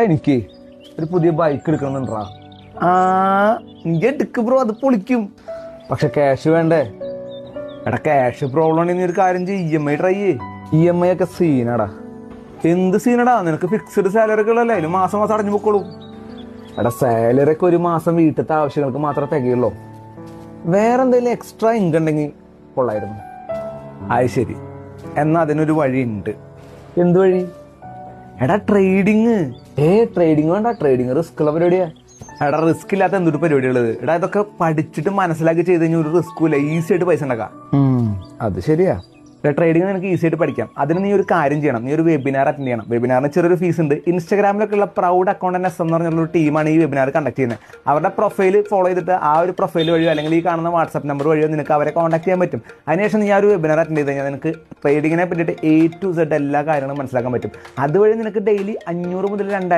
എനിക്ക് ഒരു പുതിയ ബൈക്ക് എടുക്കണമെന്നുണ്ടാ. ആ എനിക്ക് എടുക്ക് ബ്രോ, അത് പൊളിക്കും. പക്ഷെ ക്യാഷ് വേണ്ടേ? എടാ ക്യാഷ് പ്രോബ്ലം ഉണ്ടെങ്കിൽ ഒരു കാര്യം ചെയ്യും, EMI ട്രൈ ചെയ്യേ. EMI ഒക്കെ സീനാടാ. എന്ത് സീനടാ, നിനക്ക് ഫിക്സ്ഡ് സാലറി ഒക്കെ ഉള്ളല്ലേ, അതിന് മാസം മാസം അടഞ്ഞു പൊക്കോളൂ. എടാ സാലറി ഒക്കെ ഒരു മാസം വീട്ടിലത്തെ ആവശ്യങ്ങൾക്ക് മാത്രമേ തികയുള്ളൂ. വേറെ എന്തെങ്കിലും എക്സ്ട്രാ ഇൻകം ഉണ്ടെങ്കിൽ കൊള്ളായിരുന്നു. അത് ശരി, എന്നാ അതിനൊരു വഴി ഉണ്ട്. എന്ത് വഴി? എടാ ട്രേഡിങ്. ട്രേഡിങ് വേണ്ട, ട്രേഡിങ് റിസ്ക് ഉള്ള പരിപാടിയാ. എടാ റിസ്ക് ഇല്ലാത്ത എന്തൊരു പരിപാടിയുള്ളത്. എടാ ഇതൊക്കെ പഠിച്ചിട്ട് മനസ്സിലാക്കി ചെയ്ത് കഴിഞ്ഞാൽ ഒരു റിസ്ക്കും ഇല്ല, ഈസി ആയിട്ട് പൈസ ഉണ്ടാക്കാം. അത് ശരിയാ. ട്രേഡിംഗ് നിനക്ക് ഈസി ആയിട്ട് പഠിക്കാം. അതിന് നീ ഒരു കാര്യം ചെയ്യണം, നീ ഒരു വെബിനാർ അറ്റൻഡ് ചെയ്യണം. വെബിനാറിന് ചെറിയൊരു ഫീസ് ഉണ്ട്. ഇൻസ്റ്റാഗ്രാമിലൊക്കെ ഉള്ള പ്രൗഡ് അക്കൗണ്ടന്റ് എസ് എന്ന് പറഞ്ഞൊരു ടീമാണ് ഈ വെബിനാർ കണ്ടക്ട് ചെയ്യുന്നത്. അവരുടെ പ്രൊഫൈൽ ഫോളോ ചെയ്തിട്ട് ആ ഒരു പ്രൊഫൈൽ വഴിയോ അല്ലെങ്കിൽ ഈ കാണുന്ന വാട്സ്ആപ്പ് നമ്പർ വഴിയോ നിനക്ക് അവരെ കോൺടാക്ട് ചെയ്യാൻ പറ്റും. അതിനുശേഷം നീ ആ ഒരു വെബിനാർ അറ്റൻഡ് ചെയ്ത് കഴിഞ്ഞാൽ നിനക്ക് ട്രേഡിങ്ങിനെ പറ്റിയിട്ട് A to Z എല്ലാ കാര്യങ്ങളും മനസ്സിലാക്കാൻ പറ്റും. അതുവഴി നിനക്ക് ഡെയിലി 500 മുതൽ 2000